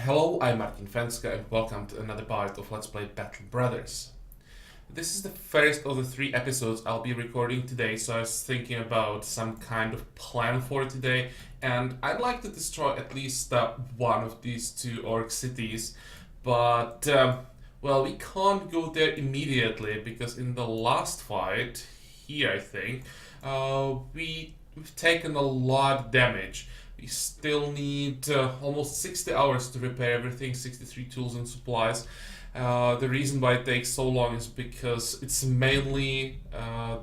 Hello, I'm Martin Fencka and welcome to another part of Let's Play Battle Brothers. This is the first of the 3 episodes I'll be recording today, so I was thinking about some kind of plan for today, and I'd like to destroy at least one of these 2 orc cities, but well, we can't go there immediately because in the last fight, here I think, we've taken a lot of damage. We still need almost 60 hours to repair everything, 63 tools and supplies. The reason why it takes so long is because it's mainly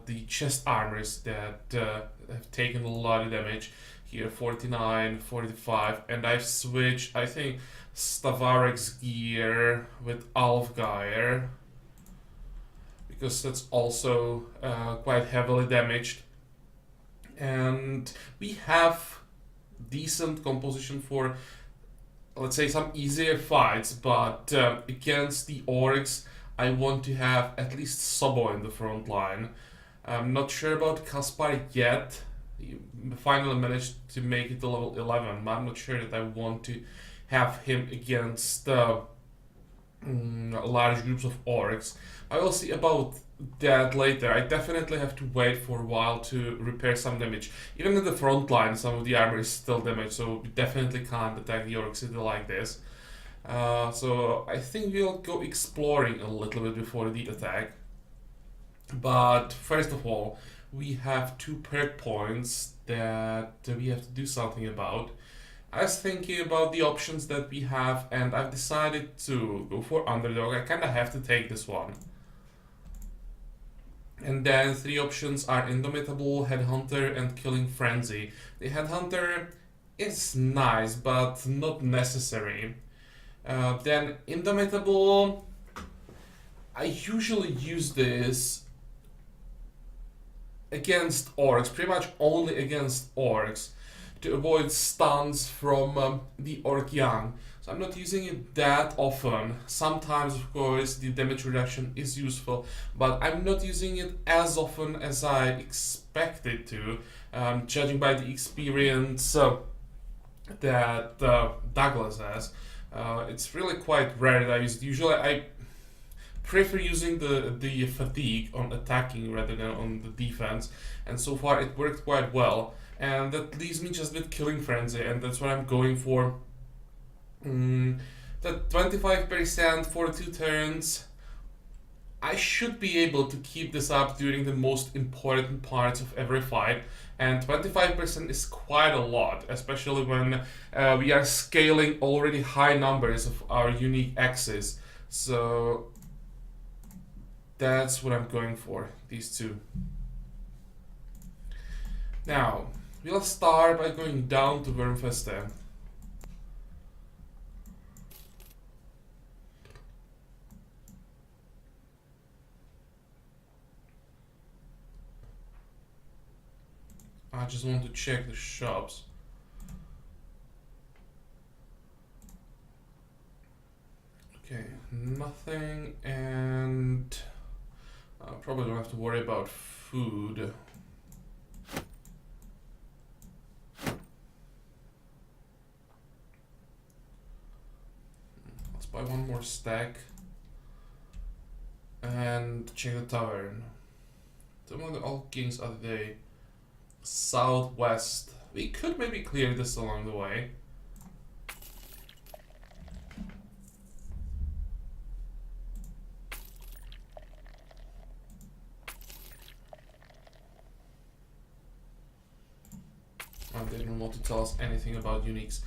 the chest armors that have taken a lot of damage. Here 49, 45, and I've switched, I think, Stavarek's gear with Alfgeir, because that's also quite heavily damaged. And we have decent composition for, let's say, some easier fights, but against the orcs I want to have at least Sobo in the front line. I'm not sure about Kaspar yet. He finally managed to make it to level 11, but I'm not sure that I want to have him against large groups of orcs. I will see about that later. I definitely have to wait for a while to repair some damage. Even in the front line, some of the armor is still damaged, so we definitely can't attack the orc city like this. So I think we'll go exploring a little bit before the attack. But first of all, we have 2 perk points that we have to do something about. I was thinking about the options that we have, and I've decided to go for Underdog. I kinda have to take this one. And then 3 options are Indomitable, Headhunter, and Killing Frenzy. The Headhunter is nice, but not necessary. Then Indomitable, I usually use this against orcs, pretty much only against orcs, to avoid stuns from the orc young. So I'm not using it that often. Sometimes, of course, the damage reduction is useful, but I'm not using it as often as I expected to, judging by the experience that Douglas has. It's really quite rare that I use it. Usually I prefer using the fatigue on attacking rather than on the defense, and so far it worked quite well. And that leaves me just with Killing Frenzy, and that's what I'm going for. That 25% for 2 turns. I should be able to keep this up during the most important parts of every fight, and 25% is quite a lot, especially when we are scaling already high numbers of our unique axes. So that's what I'm going for, these 2. Now, we'll start by going down to Wurmfeste. I just want to check the shops. Okay, nothing, and I probably don't have to worry about food. Let's buy 1 more stack and check the tavern. Some of the old kings are they southwest. We could maybe clear this along the way. They don't want to tell us anything about uniques.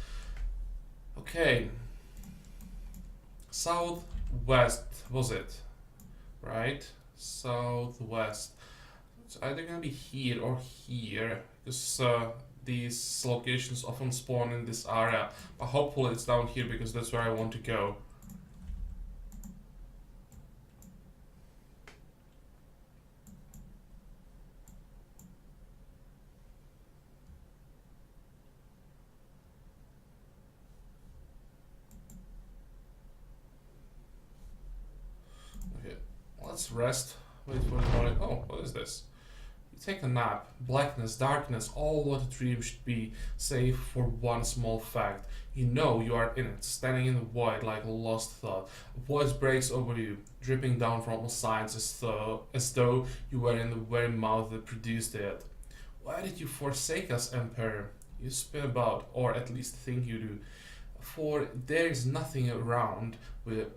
Okay. Southwest was it? Right? Southwest. It's either gonna be here or here, because these locations often spawn in this area. But hopefully it's down here because that's where I want to go. Okay, let's rest. Wait for the morning. Oh, what is this? take a nap. Blackness, darkness, all what a dream should be, save for one small fact. You know you are in it, standing in the void like a lost thought. A voice breaks over you, dripping down from all sides as though you were in the very mouth that produced it. Why did you forsake us, Emperor? You spin about, or at least think you do, for there is nothing around with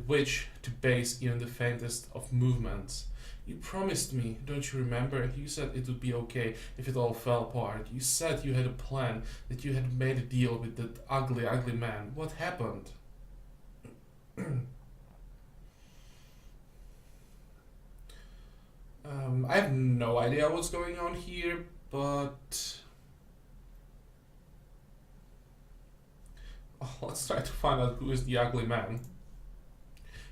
which to base even the faintest of movements. You promised me, don't you remember? You said it would be okay if it all fell apart. You said you had a plan, that you had made a deal with that ugly, ugly man. What happened? I have no idea what's going on here, but let's try to find out who is the ugly man.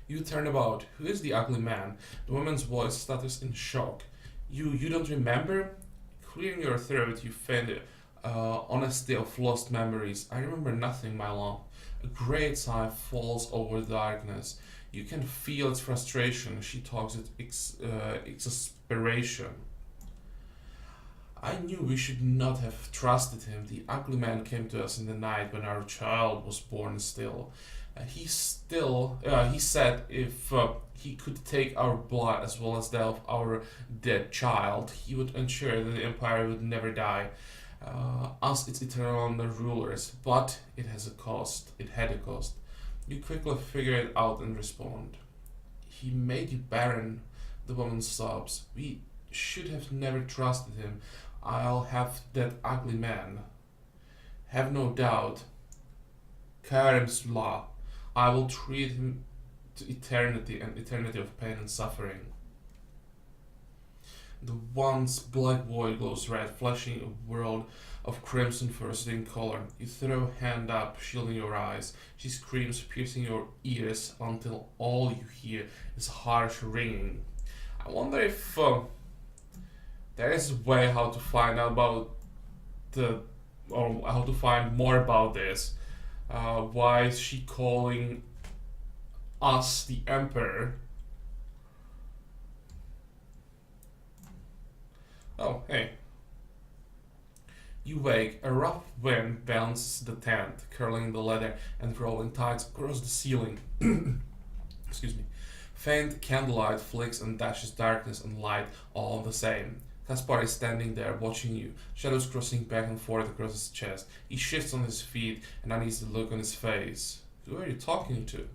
You turn about. Who is the ugly man? The woman's voice stutters in shock. You don't remember? Clearing your throat, you faint. Honesty of lost memories. I remember nothing, my love. A great sigh falls over the darkness. You can feel its frustration. She talks with exasperation. I knew we should not have trusted him. The ugly man came to us in the night when our child was born still. He said if he could take our blood as well as that of our dead child, he would ensure that the empire would never die. Us, its eternal rulers, but it has a cost. It had a cost. You quickly figure it out and respond. He made you barren, the woman sobs. We should have never trusted him. I'll have that ugly man. Have no doubt. Karim's law. I will treat him to eternity and eternity of pain and suffering. The once black void glows red, flashing a world of crimson first in color. You throw a hand up, shielding your eyes. She screams, piercing your ears until all you hear is harsh ringing. I wonder if there is a way how to find out about or how to find more about this. Why is she calling us the Emperor? Oh, hey. You wake. A rough wind bounces the tent, curling the leather and rolling tides across the ceiling. Excuse me. Faint candlelight flicks and dashes darkness and light all the same. Kaspar is standing there watching you, shadows crossing back and forth across his chest. He shifts on his feet, an uneasy look on his face. Who are you talking to?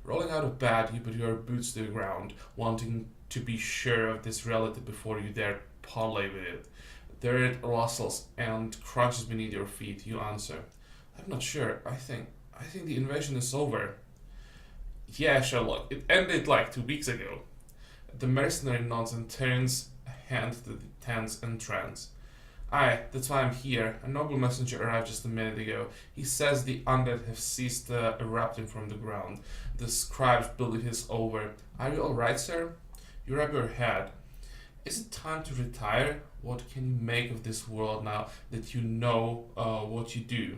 Rolling out of bed, you put your boots to the ground, wanting to be sure of this reality before you dare parley with it. Dirt rustles and crunches beneath your feet. You answer. I'm not sure. I think the invasion is over. Yeah, Sherlock. It ended like 2 weeks ago. The mercenary nods and turns a hand to the tent's entrance. Aye, that's why I'm here. A noble messenger arrived just a minute ago. He says the undead have ceased erupting from the ground. The scribes believe it's over. Are you alright, sir? You rub your head. Is it time to retire? What can you make of this world now that you know what you do?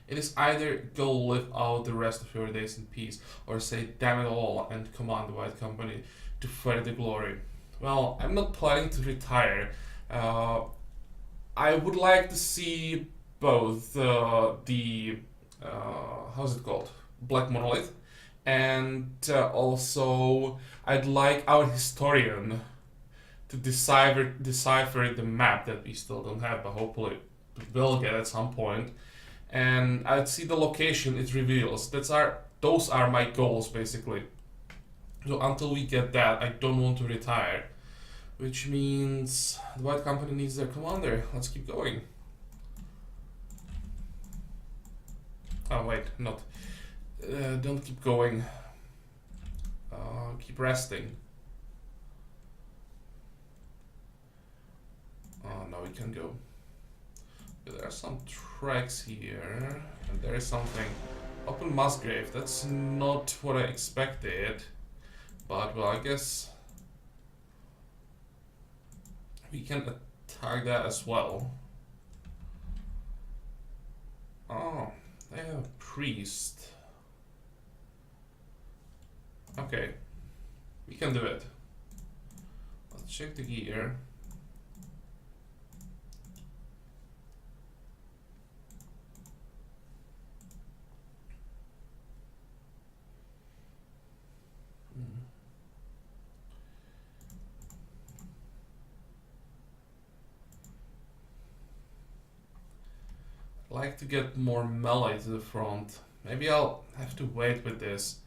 It is either go live out the rest of your days in peace, or say damn it all and command the White Company to further glory. Well, I'm not planning to retire. I would like to see both the how's it called? Black Monolith, and also I'd like our historian to decipher the map that we still don't have, but hopefully we'll get at some point. And I'd see the location it reveals. Those are my goals basically. So until we get that, I don't want to retire. Which means the White Company needs their commander. Let's keep going. Oh wait, not. Don't keep going. Keep resting. Oh, now we can go. There are some tracks here, and there is something. Open Musgrave, that's not what I expected. But, well, I guess we can attack that as well. Oh, they have a priest. Okay, we can do it. Let's check the gear. Like to get more melee to the front. Maybe I'll have to wait with this.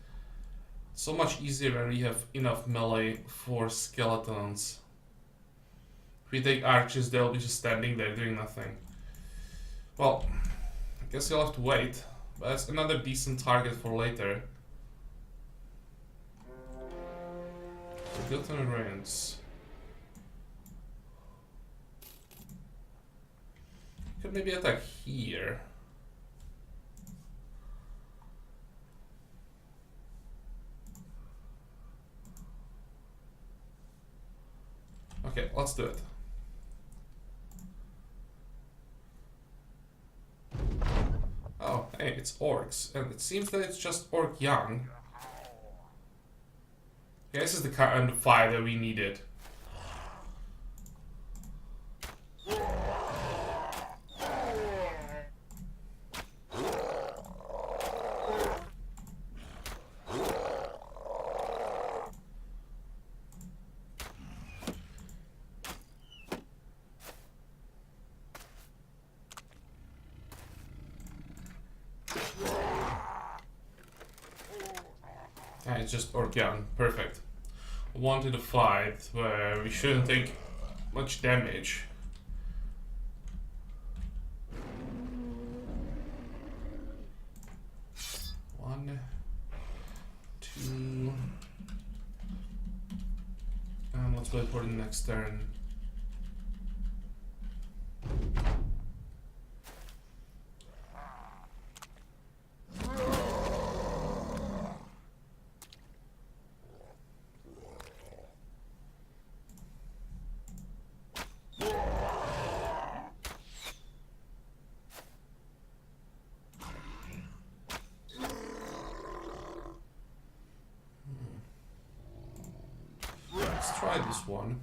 It's so much easier when we have enough melee for skeletons. If we take archers, they'll be just standing there doing nothing. Well, I guess you'll have to wait. But that's another decent target for later. Forgotten Ruins. Could maybe attack here. Okay, let's do it. Oh, hey, it's orcs, and it seems that it's just orc young. Okay, this is the kind of fight that we needed. It's just orc young, perfect. Wanted a fight where we shouldn't take much damage. One, two, and let's wait for the next turn. Let's try this one.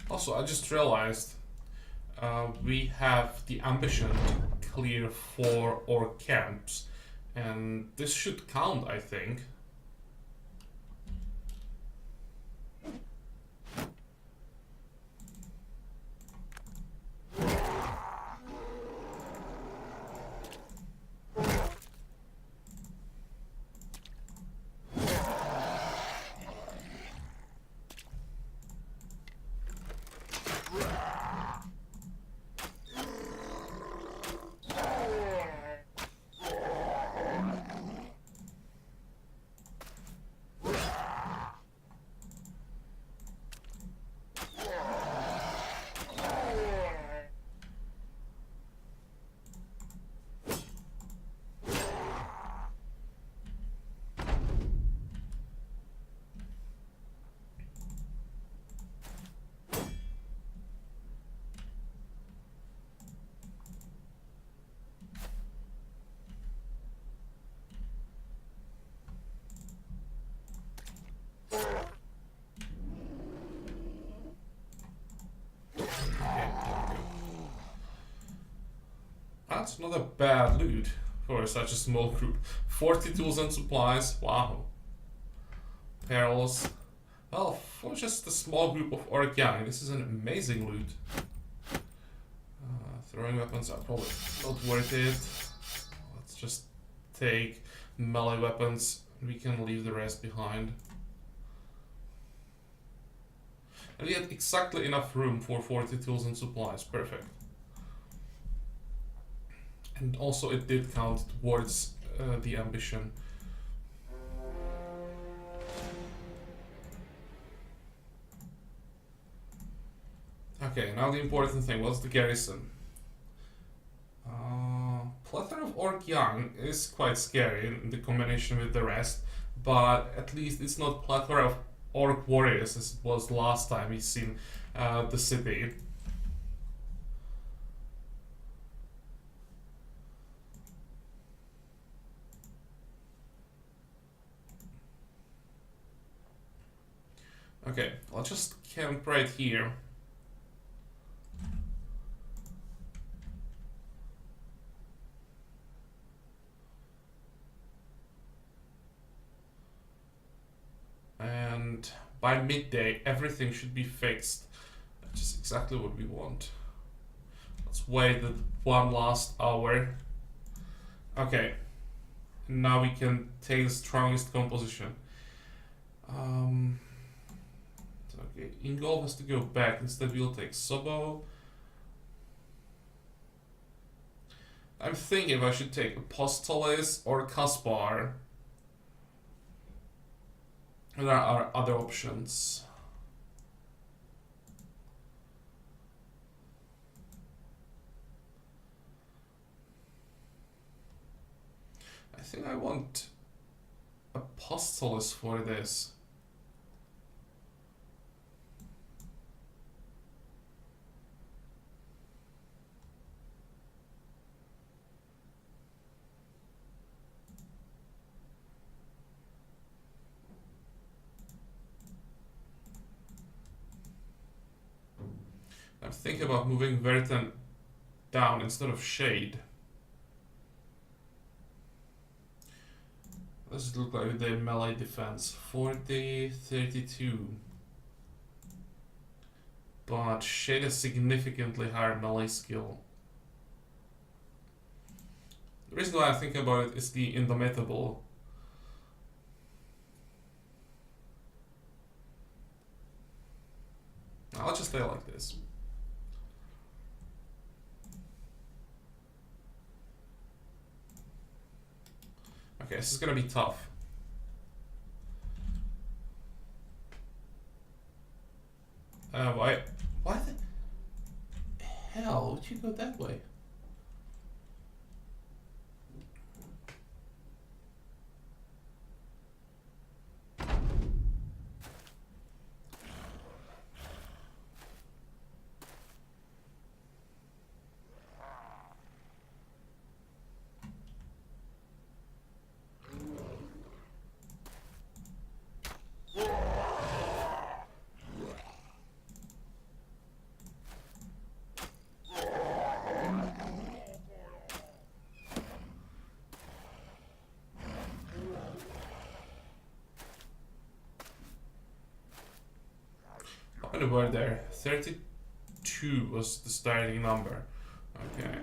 Also, I just realized we have the ambition to clear 4 orc camps, and this should count, I think. That's not a bad loot for such a small group. 40 tools and supplies, wow. Perils. Well, for just a small group of orc young, this is an amazing loot. Throwing weapons are probably not worth it. Let's just take melee weapons. We can leave the rest behind. And we had exactly enough room for 40 tools and supplies. Perfect. And also it did count towards the ambition. Okay, now the important thing, what's the garrison? Plethora of orc young is quite scary in the combination with the rest, but at least it's not plethora of orc warriors as it was last time we seen the city. Okay, I'll just camp right here. And by midday, everything should be fixed. Which is exactly what we want. Let's wait that one last hour. Okay. Now we can take the strongest composition. Okay, Ingolf has to go back. Instead, we'll take Sobo. I'm thinking if I should take Apostolis or Kaspar. There are other options. I think I want Apostolis for this. I'm thinking about moving Verten down instead of Shade. Does it look like the melee defense? 40, 32. But Shade has significantly higher melee skill. The reason why I think about it is the Indomitable. I'll just stay like this. Okay, this is gonna be tough. Why the hell would you go that way? How many were there? 32 was the starting number. Okay.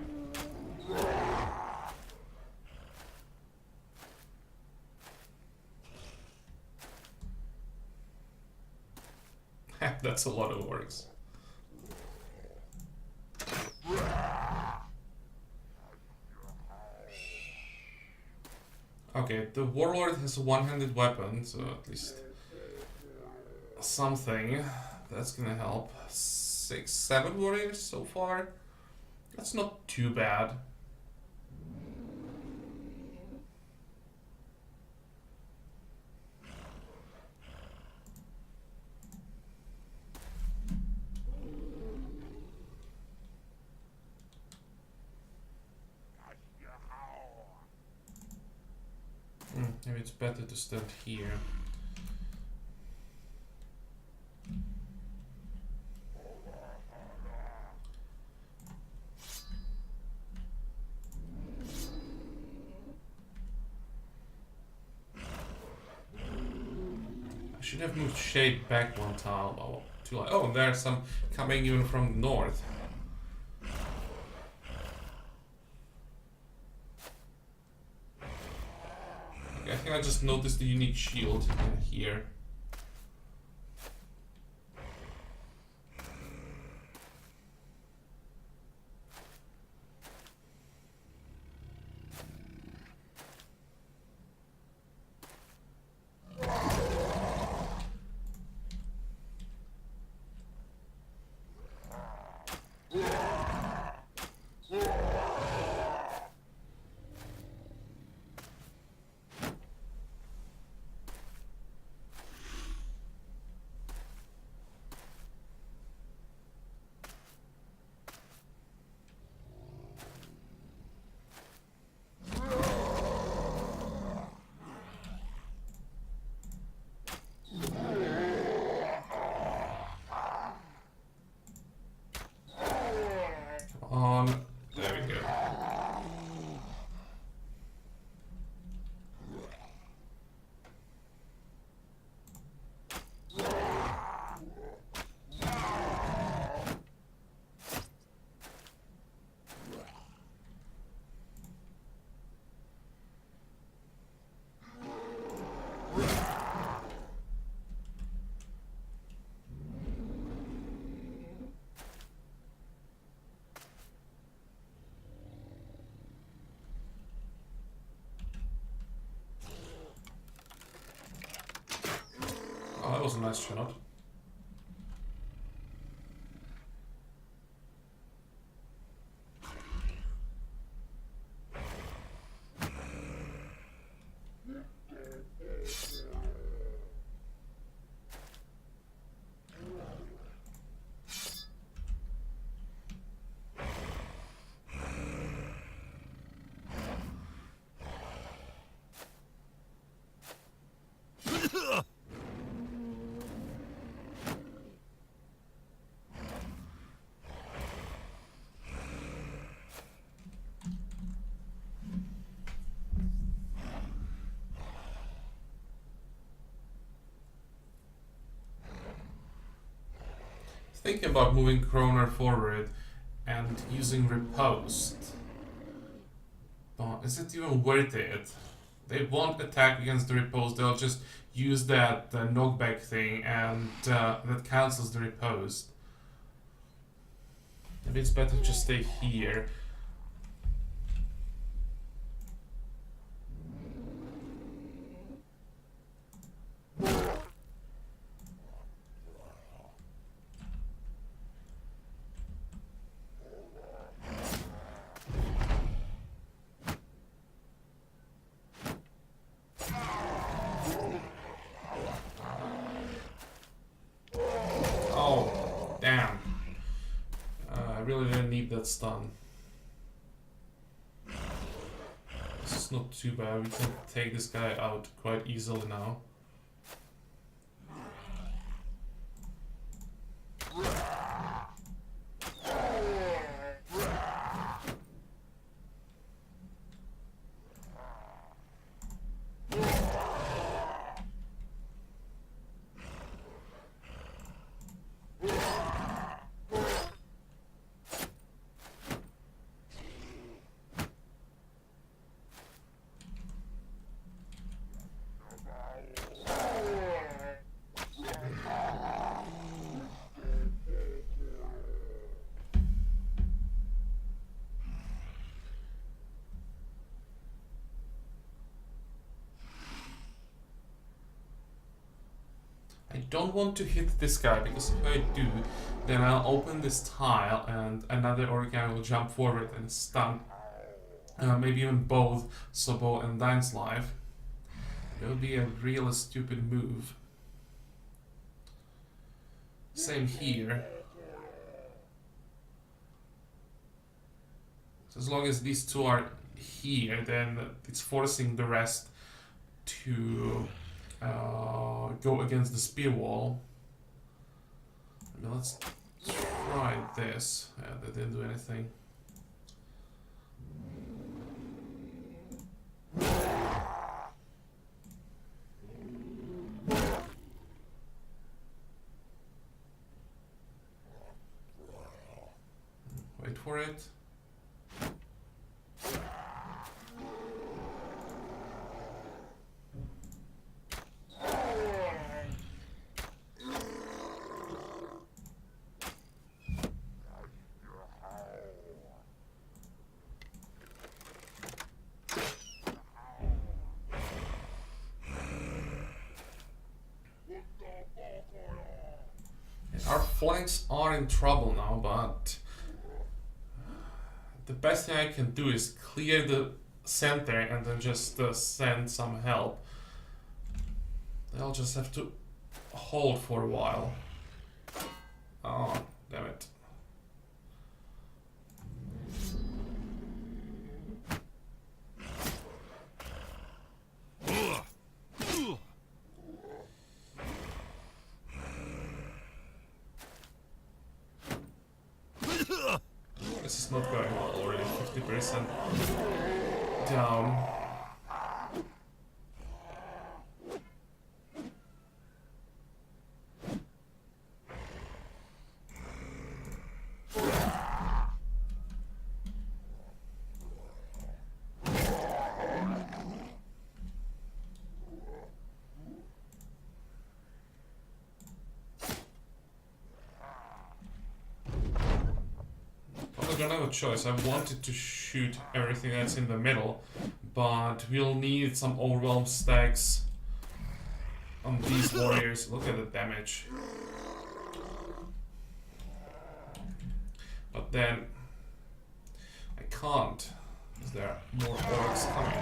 That's a lot of orcs. Okay, the warlord has a one-handed weapon, so at least something. That's gonna help. 6, 7 warriors so far. That's not too bad. Maybe it's better to stand here. should have moved shade back one tile. Oh, too late. Oh, and there's some coming even from the north. Okay, I think I just noticed the unique shield here. There we go. Oh, that was a nice shot. Thinking about moving Kroner forward and using riposte. But is it even worth it? They won't attack against the riposte, they'll just use that knockback thing and that cancels the riposte. Maybe it's better to just stay here. That stun. This is not too bad, we can take this guy out quite easily now. I don't want to hit this guy, because if I do, then I'll open this tile and another organ will jump forward and stun maybe even both Sobo and Dine's life. It would be a real stupid move. Same here. So as long as these two are here, then it's forcing the rest to go against the spear wall. Now let's try this. Yeah, that didn't do anything. for it. Our flanks are in trouble now, but the best thing I can do is clear the center and then just send some help. They'll just have to hold for a while. Oh, damn it. This is not going well already, 50% down. I don't have a choice. I wanted to shoot everything that's in the middle, but we'll need some overwhelm stacks on these warriors. Look at the damage. But then I can't, because there are more orcs coming.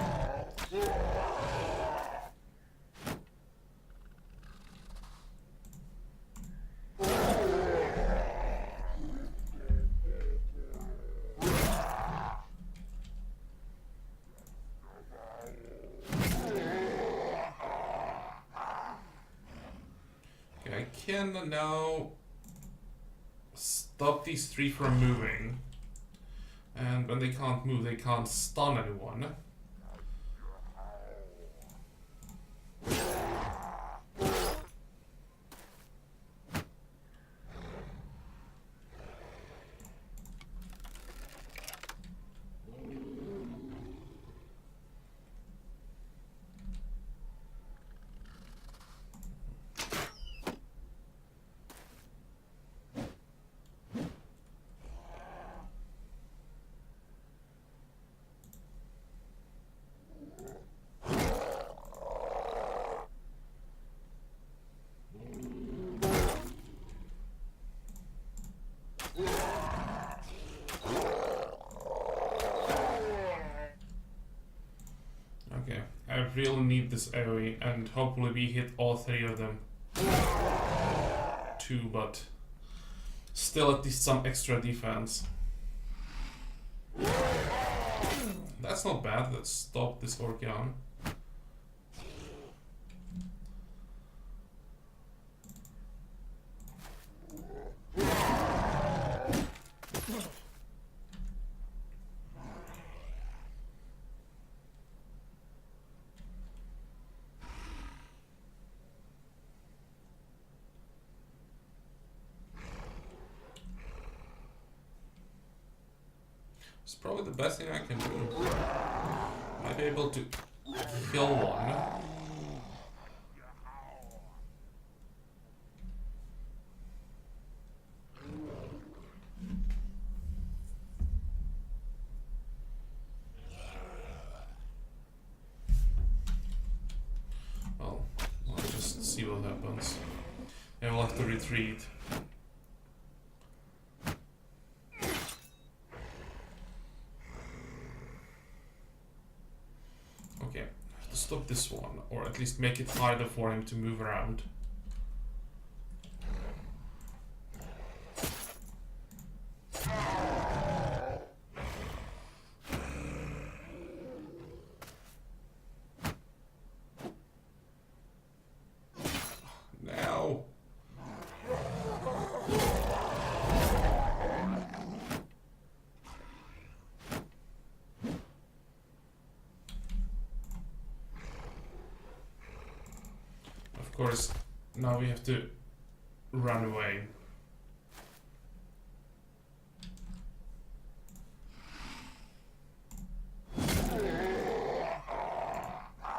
I can now stop these three from moving, and when they can't move, they can't stun anyone. Okay, I really need this AoE, and hopefully we hit all three of them too, but still at least some extra defense. That's not bad. Let's stop this Orcion. It's probably the best thing I can do. Might be able to kill one. Well, let's just see what happens. And we'll have to retreat. Okay, I have to stop this one, or at least make it harder for him to move around. Now! Of course, now we have to run away.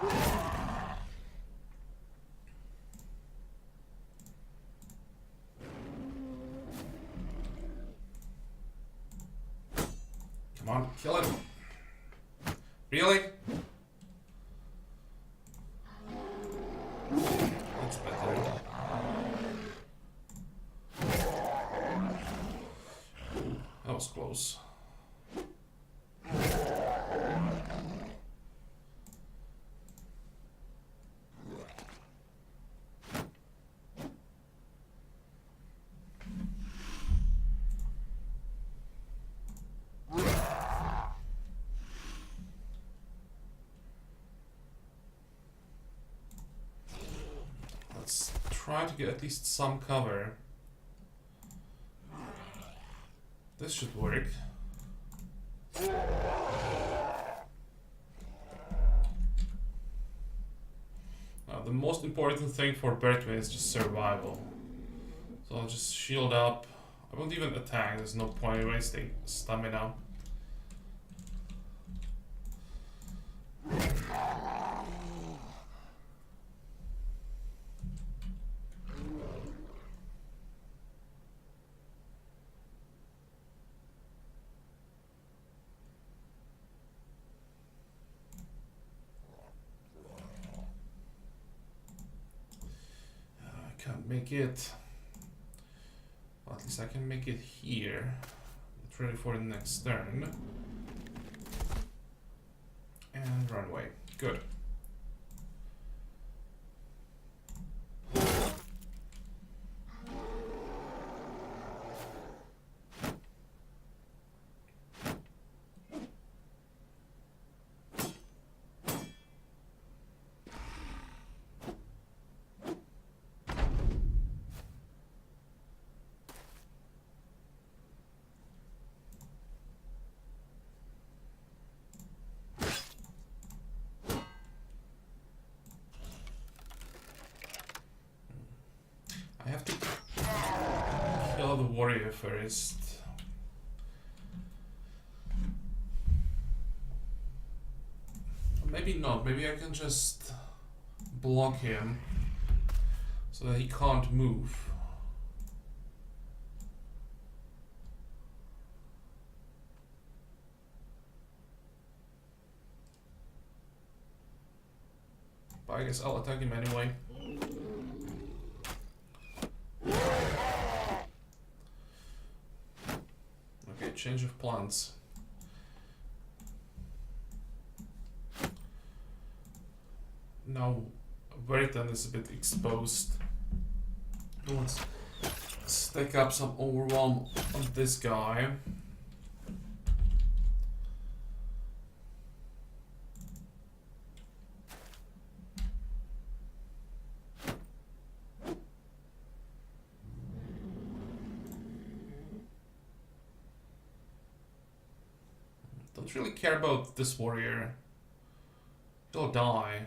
Come on, kill it. Really? That's better. That was close. Let's try to get at least some cover. This should work. The most important thing for Bertwin is just survival. So I'll just shield up. I won't even attack, there's no point in wasting stamina. Can't make it. Well, at least I can make it here. Get ready for the next turn. And run away. Good. I have to kill the warrior first. Maybe not, maybe I can just block him so that he can't move. But I guess I'll attack him anyway. Okay, change of plans. Now Veritan is a bit exposed. Let's stack up some overwhelm on this guy. Don't really care about this warrior. He'll die.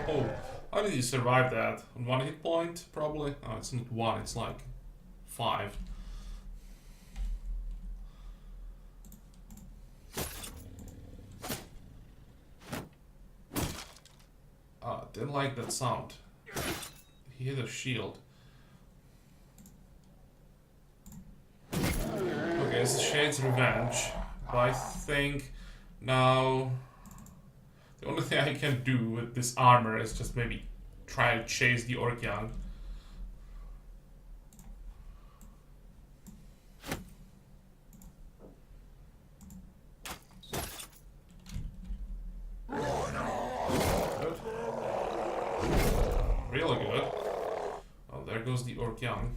Oh, how did he survive that? On 1 hit point, probably? Oh, it's not 1, it's like 5. Didn't like that sound. He hit a shield. Okay, it's Shade's Revenge. But I think now the only thing I can do with this armor is just maybe try to chase the Orc Young. Really good. Well, there goes the Orc Young.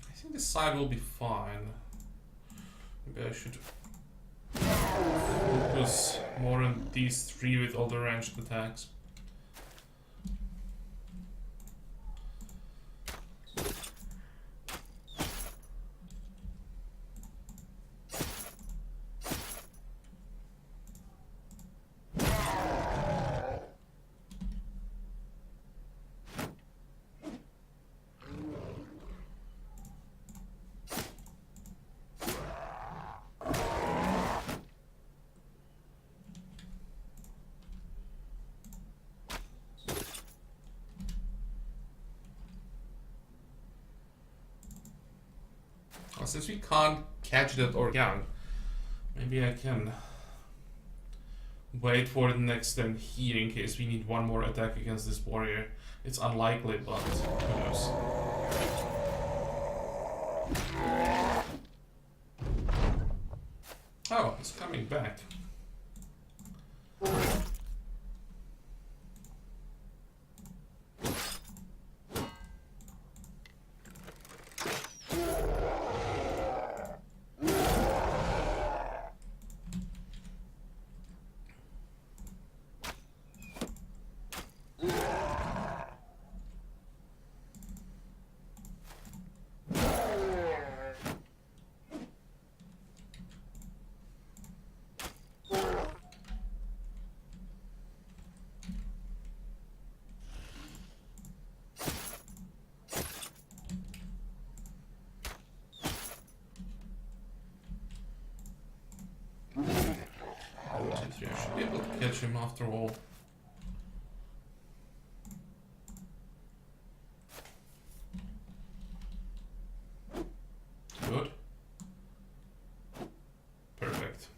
I think this side will be fine. Maybe I should focus more on these three with all the ranged attacks. Well, since we can't catch that or young, maybe I can wait for the next turn here in case we need one more attack against this warrior. It's unlikely, but who knows. Oh, he's coming back. I should be able to catch him after all. Good. Perfect.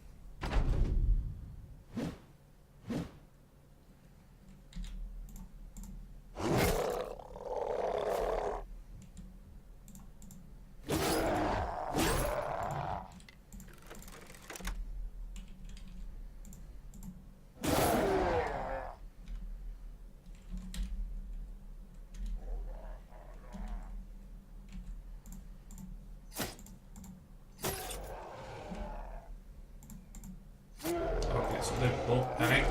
So they both panicked,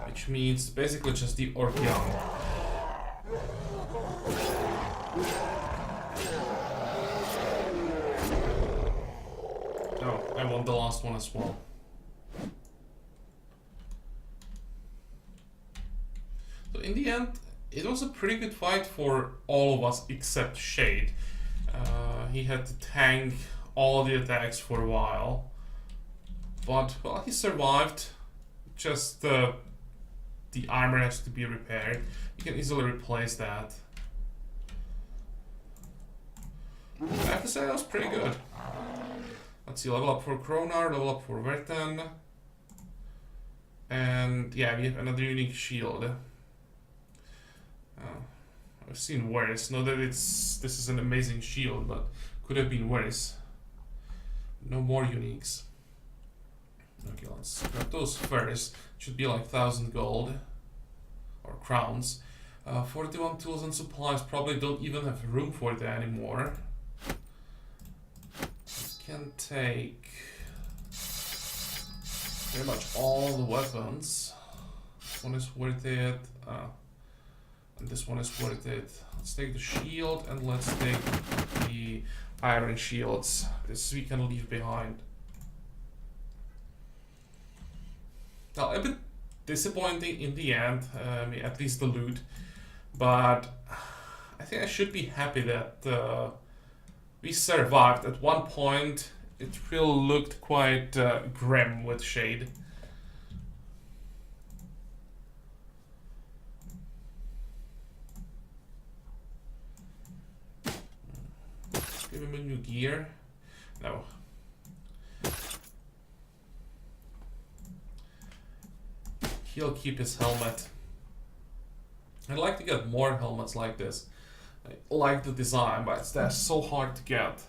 which means basically just the orc young. Oh, I won the last one as well. So in the end, it was a pretty good fight for all of us except Shade. He had to tank all the attacks for a while. But, well, he survived. Just the armor has to be repaired. You can easily replace that. I have to say that was pretty good. Let's see, level up for Kronar, level up for Verten. And yeah, we have another unique shield. I've seen worse. Not that this is an amazing shield, but could have been worse. No more uniques. Okay, let's grab those first. Should be like 1,000 gold or crowns. 41 tools and supplies. Probably don't even have room for that anymore. Can take pretty much all the weapons. This one is worth it. And this one is worth it. Let's take the shield and let's take the iron shields. This we can leave behind. Now, a bit disappointing in the end, at least the loot, but I think I should be happy that we survived. At one point, it really looked quite grim with Shade. Let's give him a new gear. No. He'll keep his helmet. I'd like to get more helmets like this. I like the design, but they're so hard to get.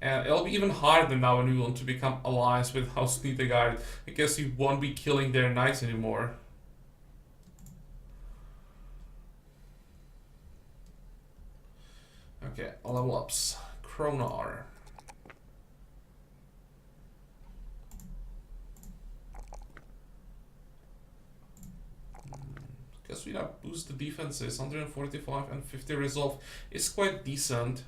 And it'll be even harder now when we want to become allies with House Nidegard. I guess we won't be killing their knights anymore. Okay, level ups. Kronar. course, boost the defenses. 145 and 50 resolve is quite decent.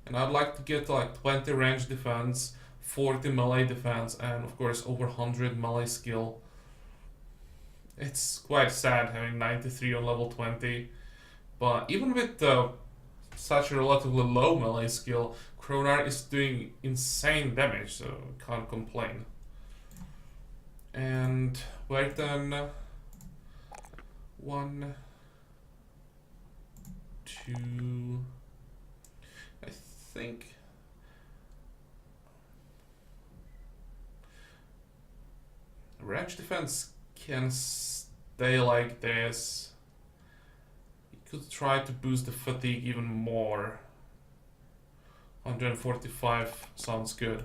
And I'd like to get like 20 range defense, 40 melee defense, and of course over 100 melee skill. It's quite sad having 93 on level 20, but even with such a relatively low melee skill, Kronar is doing insane damage, so can't complain. And where then 1, 2, I think range defense can stay like this. You could try to boost the fatigue even more. 145 sounds good.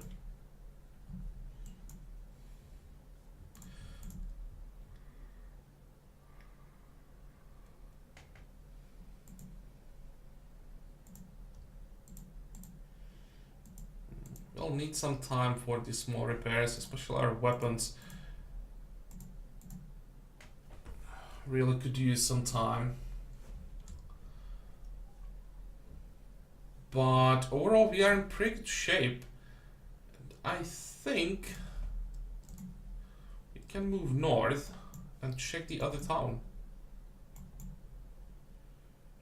We'll need some time for these small repairs, especially our weapons. Really could use some time. But overall we are in pretty good shape. And I think we can move north and check the other town.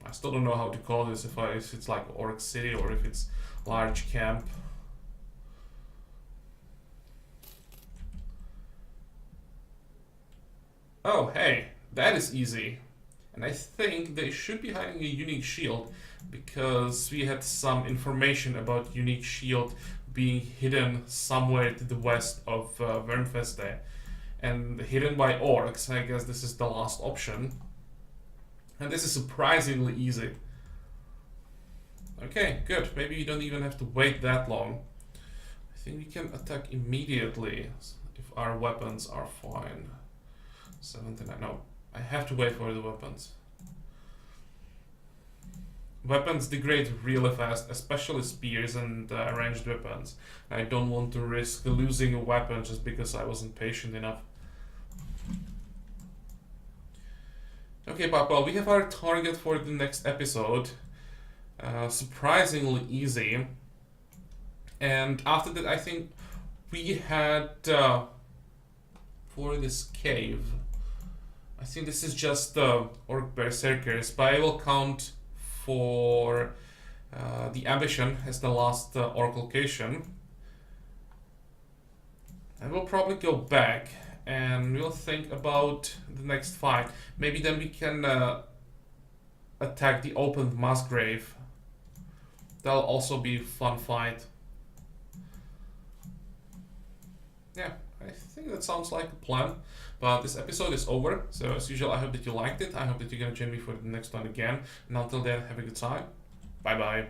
I still don't know how to call this, if it's like Orc City or if it's large camp. Oh, hey, that is easy. And I think they should be hiding a unique shield, because we had some information about unique shield being hidden somewhere to the west of Wernfeste. And hidden by orcs. I guess this is the last option. And this is surprisingly easy. Okay, good. Maybe you don't even have to wait that long. I think we can attack immediately if our weapons are fine. 79. No, I have to wait for the weapons. Weapons degrade really fast, especially spears and ranged weapons. I don't want to risk losing a weapon just because I wasn't patient enough. Okay, Papa, we have our target for the next episode. Surprisingly easy. And after that, I think we had for this cave. I think this is just Orc Berserkers, but I will count for the Ambition as the last Orc location. And we'll probably go back and we'll think about the next fight. Maybe then we can attack the opened Massgrave. That'll also be a fun fight. Yeah, I think that sounds like a plan. But this episode is over, so as usual, I hope that you liked it. I hope that you're gonna join me for the next one again. And until then, have a good time. Bye bye.